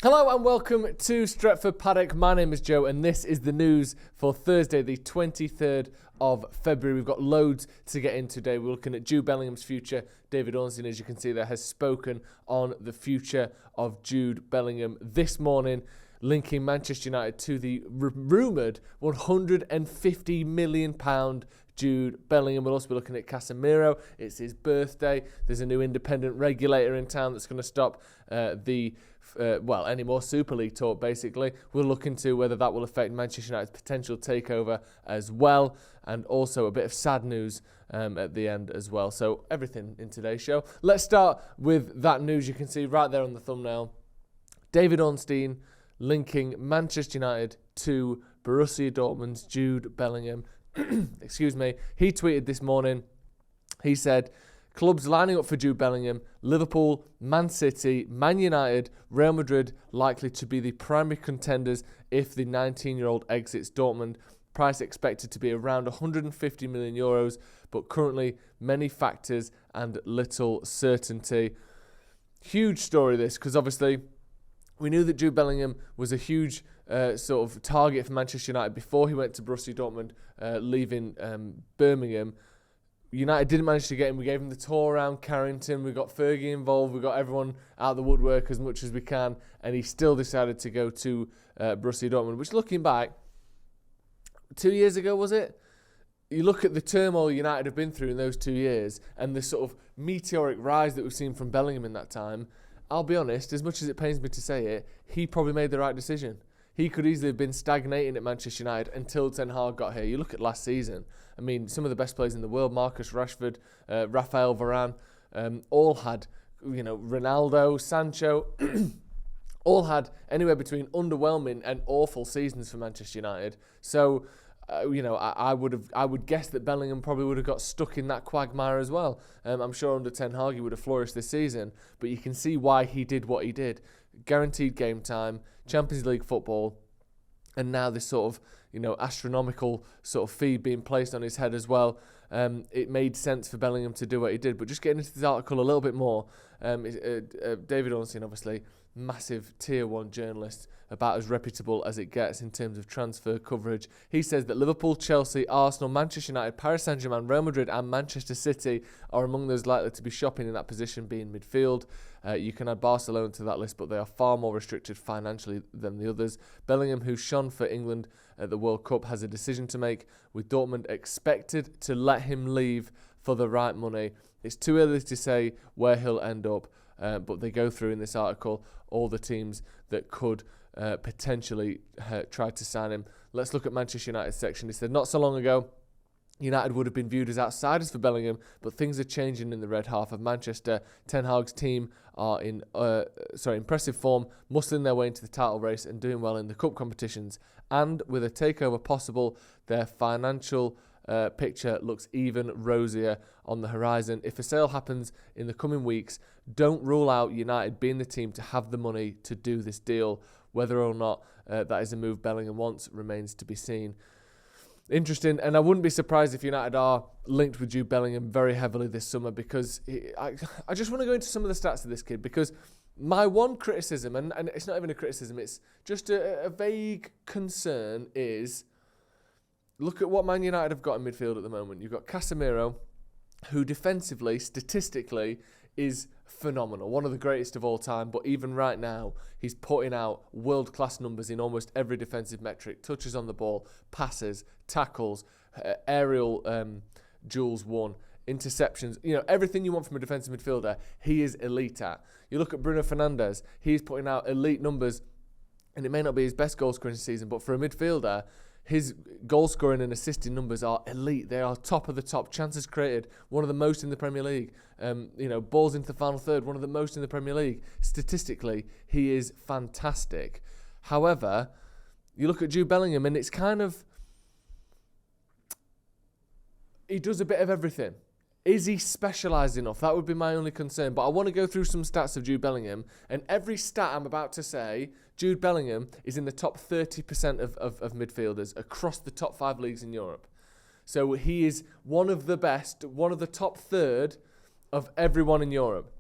Hello and welcome to Stretford Paddock. My name is Joe and this is the news for Thursday, the 23rd of February. We've got loads to get in today. We're looking at Jude Bellingham's future. David Ornstein, as you can see there, has spoken on the future of Jude Bellingham this morning, linking Manchester United to the rumoured £150 million Jude Bellingham. We'll also be looking at Casemiro. It's his birthday. There's a new independent regulator in town that's going to stop any more Super League talk, basically. We'll look into whether that will affect Manchester United's potential takeover as well, and also a bit of sad news at the end as well. So everything in today's show. Let's start with that news you can see right there on the thumbnail. David Ornstein linking Manchester United to Borussia Dortmund's Jude Bellingham. Excuse me. He tweeted this morning. He said, clubs lining up for Jude Bellingham: Liverpool, Man City, Man United, Real Madrid likely to be the primary contenders if the 19-year-old exits Dortmund. Price expected to be around €150 million, but currently many factors and little certainty. Huge story this, because obviously we knew that Jude Bellingham was a huge sort of target for Manchester United before he went to Borussia Dortmund, leaving Birmingham. United didn't manage to get him. We gave him the tour around Carrington. We got Fergie involved. We got everyone out of the woodwork as much as we can. And he still decided to go to Borussia Dortmund, which, looking back, 2 years ago, was it? You look at the turmoil United have been through in those 2 years and the sort of meteoric rise that we've seen from Bellingham in that time. I'll be honest, as much as it pains me to say it, he probably made the right decision. He could easily have been stagnating at Manchester United until Ten Hag got here. You look at last season. I mean, some of the best players in the world, Marcus Rashford, Raphael Varane, all had, Ronaldo, Sancho, all had anywhere between underwhelming and awful seasons for Manchester United. So, I would guess that Bellingham probably would have got stuck in that quagmire as well. I'm sure under Ten Hag he would have flourished this season, but you can see why he did what he did. Guaranteed game time, Champions League football, and now this sort of, astronomical sort of fee being placed on his head as well. It made sense for Bellingham to do what he did. But just getting into this article a little bit more, David Ornstein, obviously, massive tier 1 journalist, about as reputable as it gets in terms of transfer coverage. He says that Liverpool, Chelsea, Arsenal, Manchester United, Paris Saint-Germain, Real Madrid and Manchester City are among those likely to be shopping in that position, being midfield. You can add Barcelona to that list, but they are far more restricted financially than the others. Bellingham, who shone for England at the World Cup, has a decision to make, with Dortmund expected to let him leave for the right money. It's too early to say where he'll end up, but they go through in this article all the teams that could potentially try to sign him. Let's look at Manchester United's section. He said, not so long ago, United would have been viewed as outsiders for Bellingham, but things are changing in the red half of Manchester. Ten Hag's team are in impressive form, muscling their way into the title race and doing well in the cup competitions. And with a takeover possible, their financial picture looks even rosier on the horizon. If a sale happens in the coming weeks, don't rule out United being the team to have the money to do this deal. Whether or not that is a move Bellingham wants remains to be seen. Interesting, and I wouldn't be surprised if United are linked with Jude Bellingham very heavily this summer, because I just want to go into some of the stats of this kid, because my one criticism, and it's not even a criticism, it's just a vague concern, is look at what Man United have got in midfield at the moment. You've got Casemiro, who defensively, statistically, is phenomenal, one of the greatest of all time, but even right now he's putting out world-class numbers in almost every defensive metric: touches on the ball, passes, tackles, aerial duels won, interceptions, everything you want from a defensive midfielder, he is elite at. You look at Bruno Fernandes, he's putting out elite numbers, and it may not be his best goal scoring season, but for a midfielder, his goal scoring and assisting numbers are elite. They are top of the top. Chances created, one of the most in the Premier League. Balls into the final third, one of the most in the Premier League. Statistically, he is fantastic. However, you look at Jude Bellingham and it's kind of, he does a bit of everything. Is he specialised enough? That would be my only concern. But I want to go through some stats of Jude Bellingham. And every stat I'm about to say, Jude Bellingham is in the top 30% of midfielders across the top 5 leagues in Europe. So he is one of the best, one of the top third of everyone in Europe.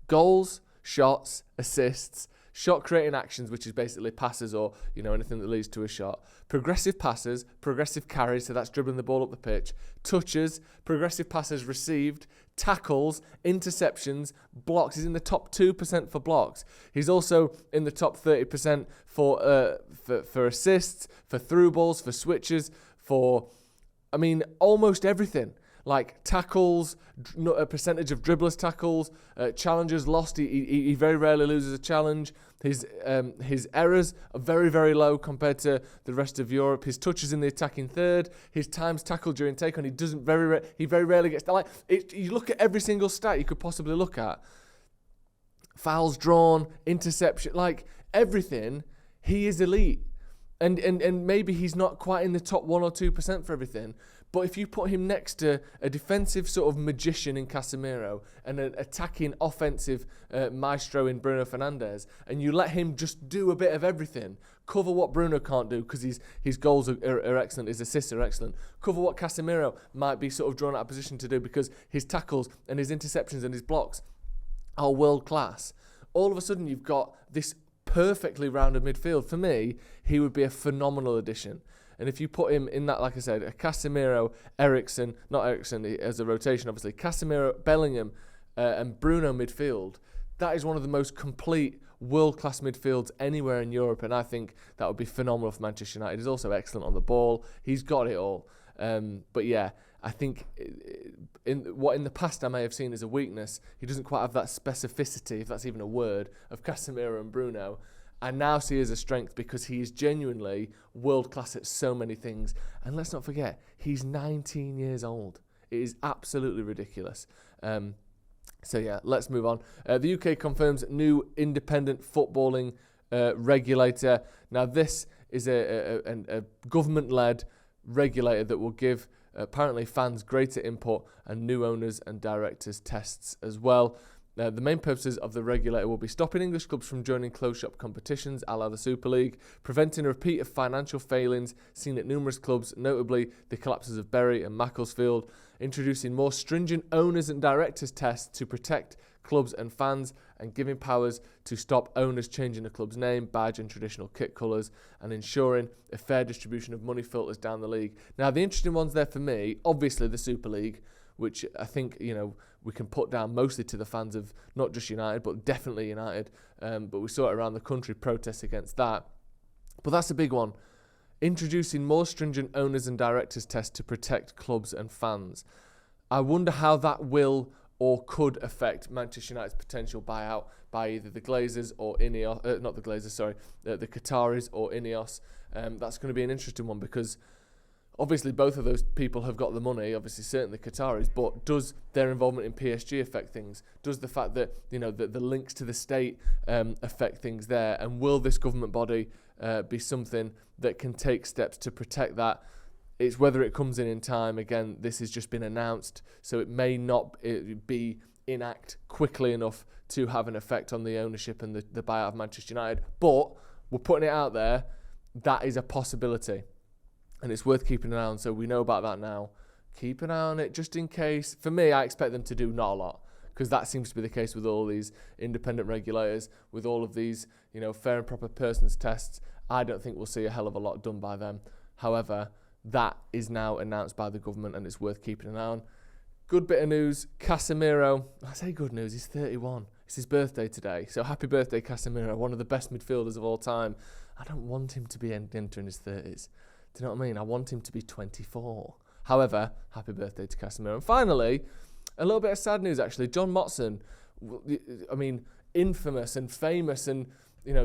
Goals, shots, assists, Shot creating actions, which is basically passes or, anything that leads to a shot. Progressive passes, progressive carries, so that's dribbling the ball up the pitch. Touches, progressive passes received, tackles, interceptions, blocks. He's in the top 2% for blocks. He's also in the top 30% for assists, for through balls, for switches, for, almost everything. Like tackles, a percentage of dribblers tackles, challenges lost. He very rarely loses a challenge. His errors are very, very low compared to the rest of Europe. His touches in the attacking third. His times tackled during take on. He very rarely gets you look at every single stat you could possibly look at. Fouls drawn, interception, everything. He is elite. And maybe he's not quite in the top 1 or 2% for everything. But if you put him next to a defensive sort of magician in Casemiro and an attacking offensive maestro in Bruno Fernandes, and you let him just do a bit of everything, cover what Bruno can't do because his goals are excellent, his assists are excellent, cover what Casemiro might be sort of drawn out of position to do because his tackles and his interceptions and his blocks are world class. All of a sudden you've got this perfectly rounded midfield. For me, he would be a phenomenal addition. And if you put him in that, like I said, a Casemiro, not Eriksen as a rotation, obviously, Casemiro, Bellingham, and Bruno midfield, that is one of the most complete world-class midfields anywhere in Europe, and I think that would be phenomenal for Manchester United. He's also excellent on the ball. He's got it all. But yeah, I think in the past I may have seen as a weakness, he doesn't quite have that specificity, if that's even a word, of Casemiro and Bruno. I now see as a strength because he is genuinely world-class at so many things. And let's not forget, he's 19 years old. It is absolutely ridiculous. So yeah, let's move on. The UK confirms new independent footballing regulator. Now this is a government-led regulator that will give apparently fans greater input and new owners and directors tests as well. The main purposes of the regulator will be stopping English clubs from joining closed-shop competitions, a la the Super League, preventing a repeat of financial failings seen at numerous clubs, notably the collapses of Bury and Macclesfield, introducing more stringent owners and directors tests to protect clubs and fans, and giving powers to stop owners changing the club's name, badge and traditional kit colours, and ensuring a fair distribution of money filters down the league. Now, the interesting ones there for me, obviously the Super League, which I think, we can put down mostly to the fans of not just United, but definitely United. But we saw it around the country, protests against that. But that's a big one. Introducing more stringent owners and directors tests to protect clubs and fans. I wonder how that will or could affect Manchester United's potential buyout by either the Glazers or Ineos, the Qataris or Ineos. That's going to be an interesting one because obviously both of those people have got the money, obviously certainly Qataris, but does their involvement in PSG affect things? Does the fact that, the links to the state affect things there? And will this government body be something that can take steps to protect that? It's whether it comes in time. Again, this has just been announced, so it may not be enact quickly enough to have an effect on the ownership and the buyout of Manchester United. But we're putting it out there. That is a possibility. And it's worth keeping an eye on, so we know about that now. Keep an eye on it just in case. For me, I expect them to do not a lot, because that seems to be the case with all these independent regulators, with all of these, fair and proper persons tests. I don't think we'll see a hell of a lot done by them. However, that is now announced by the government, and it's worth keeping an eye on. Good bit of news, Casemiro. I say good news, he's 31. It's his birthday today, so happy birthday, Casemiro, one of the best midfielders of all time. I don't want him to be entering his 30s. Do you know what I mean? I want him to be 24. However, happy birthday to Casemiro. And finally, a little bit of sad news, actually. John Motson, infamous and famous and,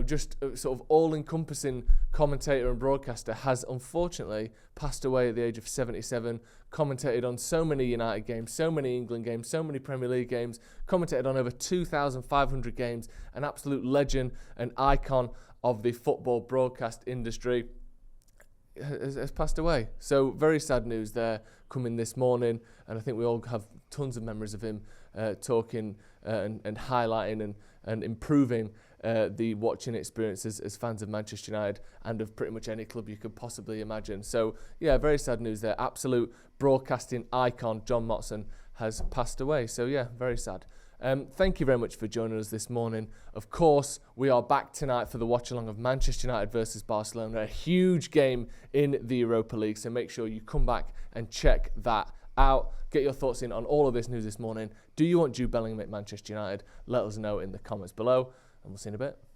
just a sort of all-encompassing commentator and broadcaster, has unfortunately passed away at the age of 77, commentated on so many United games, so many England games, so many Premier League games, commentated on over 2,500 games, an absolute legend, an icon of the football broadcast industry. Has passed away. So very sad news there coming this morning, and I think we all have tons of memories of him talking and highlighting and improving the watching experiences as fans of Manchester United and of pretty much any club you could possibly imagine. So yeah, very sad news there. Absolute broadcasting icon John Motson has passed away. So yeah, very sad. Thank you very much for joining us this morning. Of course, we are back tonight for the watch-along of Manchester United versus Barcelona, a huge game in the Europa League, so make sure you come back and check that out. Get your thoughts in on all of this news this morning. Do you want Jude Bellingham at Manchester United? Let us know in the comments below, and we'll see you in a bit.